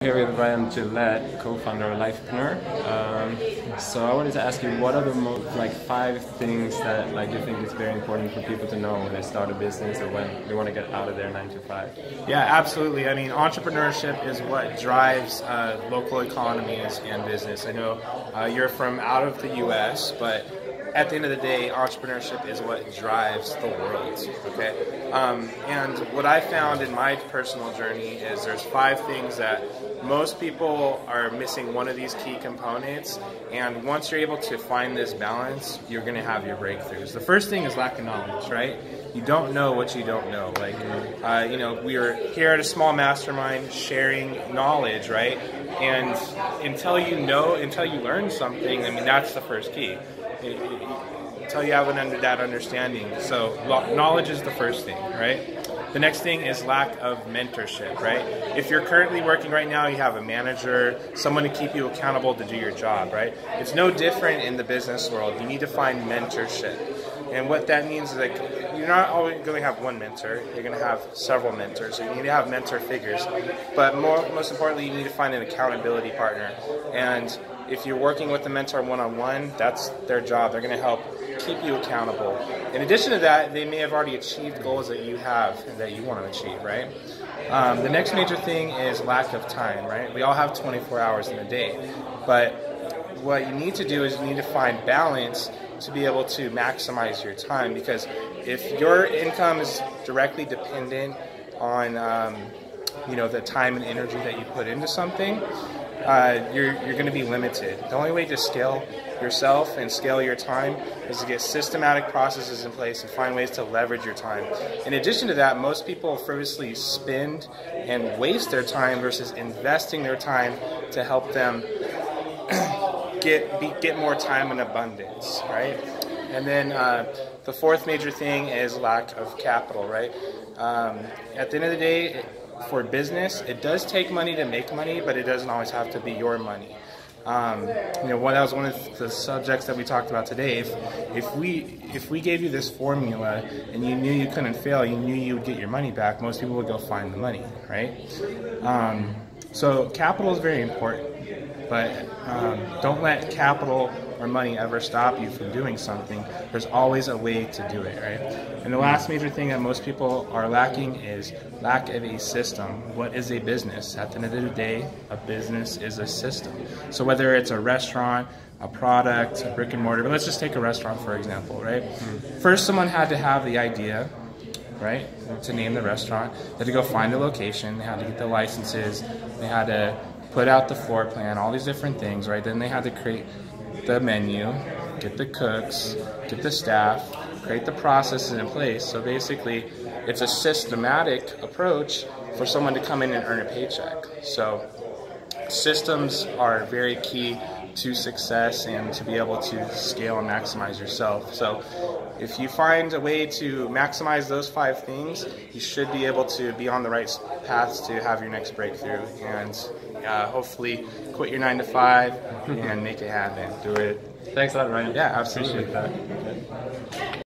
Here with Ryan Gillette, co-founder of Lifepreneur. So I wanted to ask you, what are the most 5 things that you think is very important for people to know when they start a business or when they want to get out of their 9 to 5? Yeah, absolutely. I mean, entrepreneurship is what drives local economies and business. I know you're from out of the U.S., but at the end of the day, entrepreneurship is what drives the world, okay? And what I found in my personal journey is there's 5 things that most people are missing one of these key components, and once you're able to find this balance, you're going to have your breakthroughs. The first thing is lack of knowledge, right? You don't know what you don't know. We are here at a small mastermind sharing knowledge, right? And until you learn something, I mean, that's the first key. Until you have that understanding. So knowledge is the first thing, right? The next thing is lack of mentorship, right? If you're currently working right now, you have a manager, someone to keep you accountable to do your job, right? It's no different in the business world. You need to find mentorship. And what that means is you're not always going to have one mentor. You're going to have several mentors. So you need to have mentor figures. But most importantly, you need to find an accountability partner. And if you're working with the mentor one-on-one, that's their job. They're going to help keep you accountable. In addition to that, they may have already achieved goals that you have and that you want to achieve, right? The next major thing is lack of time, right? We all have 24 hours in a day. But what you need to do is you need to find balance to be able to maximize your time, because if your income is directly dependent on the time and energy that you put into something, you're going to be limited. The only way to scale yourself and scale your time is to get systematic processes in place and find ways to leverage your time. In addition to that, most people frivolously spend and waste their time versus investing their time to help them get more time in abundance, right? And then the fourth major thing is lack of capital, right? At the end of the day, for business, it does take money to make money, but it doesn't always have to be your money. That was one of the subjects that we talked about today. If we gave you this formula and you knew you couldn't fail, you knew you would get your money back, most people would go find the money, right? So capital is very important, but don't let capital or money ever stop you from doing something. There's always a way to do it, right? And the last major thing that most people are lacking is lack of a system. What is a business? At the end of the day, a business is a system. So whether it's a restaurant, a product, a brick and mortar, but let's just take a restaurant for example, right? First, someone had to have the idea, right, to name the restaurant. They had to go find a location, they had to get the licenses, they had to put out the floor plan, all these different things, right? Then they had to create the menu, get the cooks, get the staff, create the processes in place. So basically, it's a systematic approach for someone to come in and earn a paycheck. So systems are very key to success and to be able to scale and maximize yourself. So if you find a way to maximize those 5 things, you should be able to be on the right path to have your next breakthrough and hopefully quit your 9 to 5 and make it happen. Do it. Thanks a lot, Ryan. Yeah, absolutely. Appreciate that. Okay.